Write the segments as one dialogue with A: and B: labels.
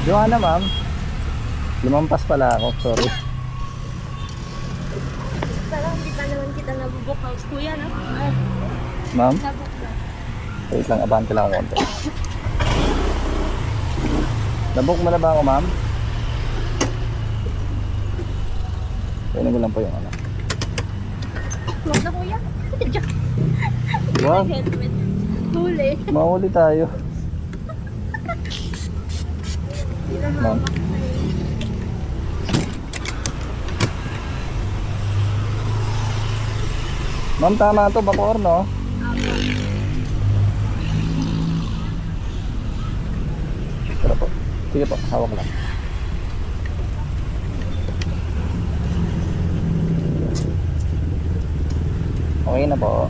A: Joanna, ma'am. Lumampas pala ako, sorry.
B: Parang hindi pa naman kita nabubok house, kuya, no?
A: Ma'am,
B: Nabuk na.
A: wait lang, abante lang ako konti. Nabook mo na ba ako, ma'am? Kaya ko lang po yung ano.
B: Huwag na, kuya.
A: Wag,
B: Helmet. Huli.
A: mahuli tayo.
B: Hindi na
A: Ma'am.
B: hamak na yun.
A: Ma'am, tama to, bakor, no? Tara po. Sige po, hawak lang. Okay na po.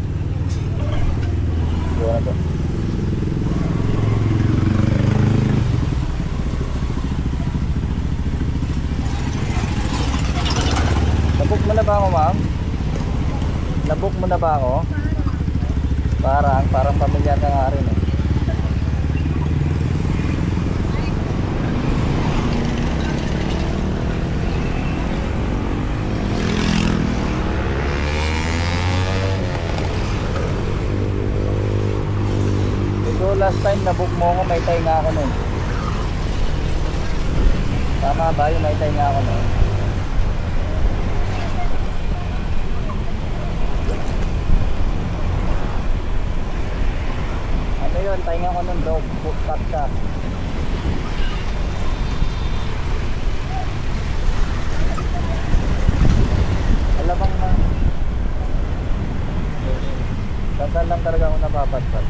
A: Gawa na to. Nabook mo na ba ako, ma'am? Nabook mo na ba ako? Parang pamilyar ka nga rin eh. Ito last time nabook mo ako, may tay nga ako nun. Tama ba yung may tay nga ako nun? Ano yun, tay nga ako nun bro, book pack ka. Alamang na. Sandal lang talaga ako napapatpat.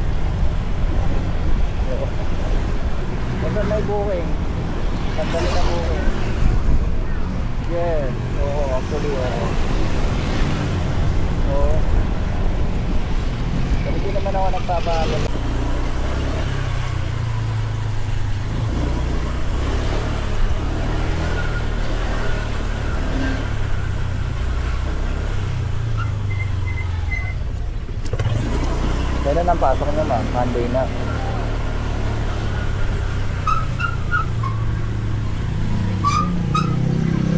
A: Sandal may booking. Sandal na booking. Yes, oo, actually, oo. Oo. Pero hindi naman ako nagpapahabol. Kailan ang pasok niya, ma'am? Monday na.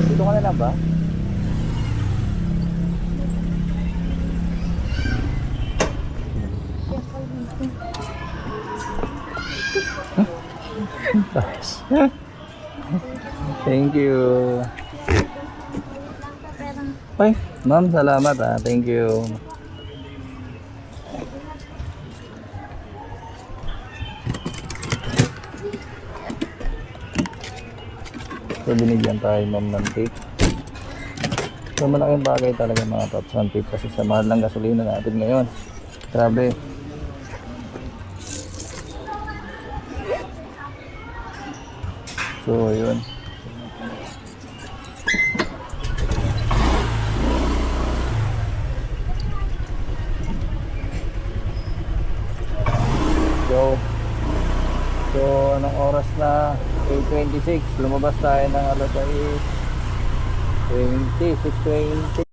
A: Dito ka na lang ba? Thank you. Ay, ma'am, salamat ah. Thank you. So binigyan tayo ma'am ng tip. So malaking bagay talaga mga paps ng tip kasi sa mahal ng gasolina natin ngayon. Grabe. So yun. So anong oras na? 8:26. Lumabas tayo ng alas 6:20, 6:20.